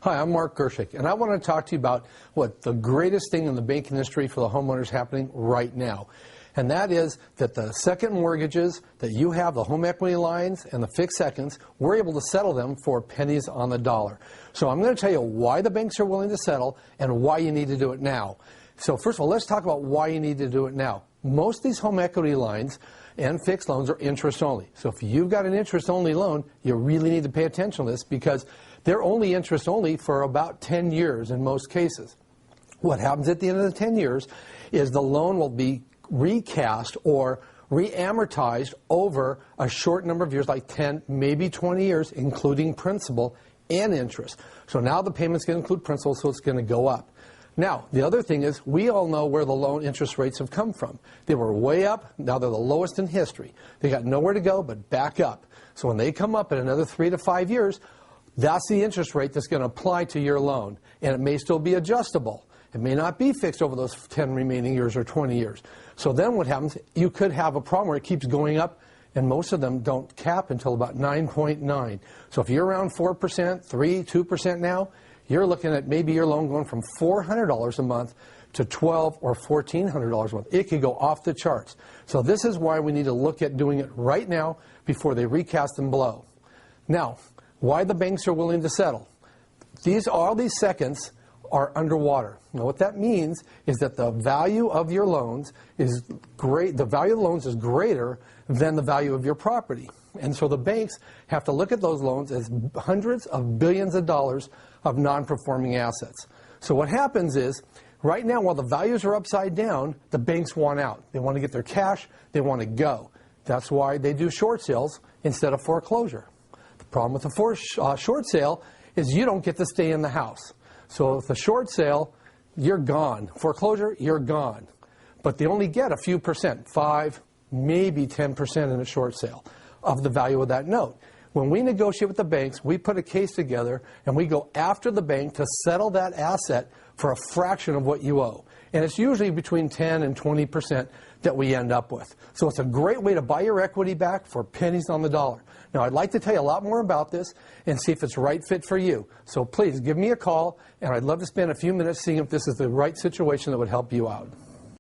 Hi, I'm Mark Gershik, and I want to talk to you about what the greatest thing in the banking industry for the homeowners happening right now. And that is that the second mortgages that you have, the home equity lines and the fixed seconds, we're able to settle them for pennies on the dollar. So I'm going to tell you why the banks are willing to settle and why you need to do it now. So first of all, let's talk about why you need to do it now. Most of these home equity lines and fixed loans are interest only. So if you've got an interest only loan, you really need to pay attention to this because they're only interest only for about 10 years in most cases. What happens at the end of the 10 years is the loan will be recast or re-amortized over a short number of years, like 10, maybe 20 years, including principal and interest. So now the payment's going to include principal, so it's going to go up. Now, the other thing is, we all know where the loan interest rates have come from. They were way up. Now they're the lowest in history. They got nowhere to go but back up. So when they come up in another 3 to 5 years, that's the interest rate that's going to apply to your loan. And it may still be adjustable. It may not be fixed over those 10 remaining years or 20 years. So then what happens, you could have a problem where it keeps going up, and most of them don't cap until about 9.9. So if you're around 4%, 3, 2% now, you're looking at maybe your loan going from $400 a month to $1,200 or $1,400 a month. It could go off the charts. So this is why we need to look at doing it right now before they recast and blow. Now, why the banks are willing to settle? All these seconds are underwater. Now what that means is that the value of your loans is great. The value of the loans is greater than the value of your property. And so the banks have to look at those loans as hundreds of billions of dollars of non-performing assets. So what happens is, right now while the values are upside down, the banks want out. They want to get their cash, they want to go. That's why they do short sales instead of foreclosure. The problem with the short sale is you don't get to stay in the house. So with the short sale, you're gone. Foreclosure, you're gone. But they only get a few percent, 5, maybe 10% in a short sale of the value of that note. When we negotiate with the banks, we put a case together and we go after the bank to settle that asset for a fraction of what you owe. And it's usually between 10 and 20% that we end up with. So it's a great way to buy your equity back for pennies on the dollar. Now, I'd like to tell you a lot more about this and see if it's the right fit for you. So please give me a call, and I'd love to spend a few minutes seeing if this is the right situation that would help you out.